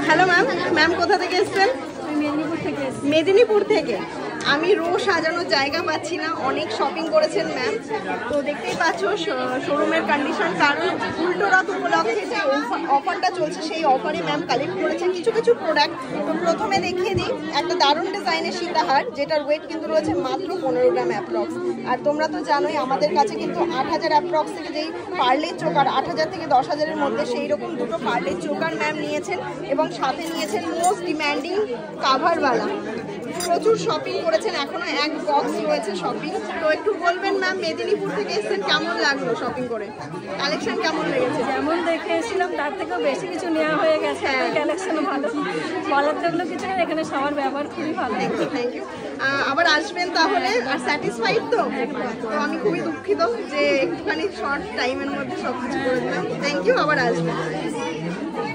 Hello ma'am, ma'am কোথা থেকে এসেছেন? মেদিনীপুর থেকে। আমি রো সাজানোর জায়গা পাচ্ছি না, অনেক শপিং করেছেন ম্যাম, তো দেখতেই পাচ্ছ শোরুমের কন্ডিশন। কারণ উল্টো রথ উপলক্ষে যে অফারটা চলছে সেই অফারে ম্যাম কালেক্ট করেছেন কিছু কিছু প্রোডাক্ট। তো প্রথমে দেখিয়ে দিই একটা দারুণ ডিজাইনের সীতাহার, যেটার ওয়েট কিন্তু রয়েছে মাত্র 15 গ্রাম অ্যাপ্রক্স। আর তোমরা তো জানোই আমাদের কাছে কিন্তু 8000 অ্যাপ্রক্স থেকে যেই পার্লের চোকার 8000 থেকে 10,000-এর মধ্যে সেই রকম দুটো পার্লের চোকার ম্যাম নিয়েছেন এবং সাথে নিয়েছেন মোস্ট ডিম্যান্ডিং কাভারওয়ালা। প্রচুর শপিং করেছেন, এখনো এক বক্স রয়েছে শপিং। তো একটু বলবেন ম্যাম, মেদিনীপুর থেকে এসেছেন, কেমন লাগলো শপিং করে? কালেকশন কেমন লেগেছে? যেমন দেখে এসেছিলাম তার থেকেও বেশি কিছু নেওয়া হয়ে গেছে। কালেকশনও ভালো, বলার তো কিছু নেই, এখানে সবার ব্যবহার খুবই ভালো। Thank you. আবার আসবেন তাহলে। আর স্যাটিসফাইড তো? তো আমি খুবই দুঃখিত যে একটুখানি শর্ট টাইমের মধ্যে সব কিছু করে দিলাম। থ্যাংক ইউ, আবার আসবেন।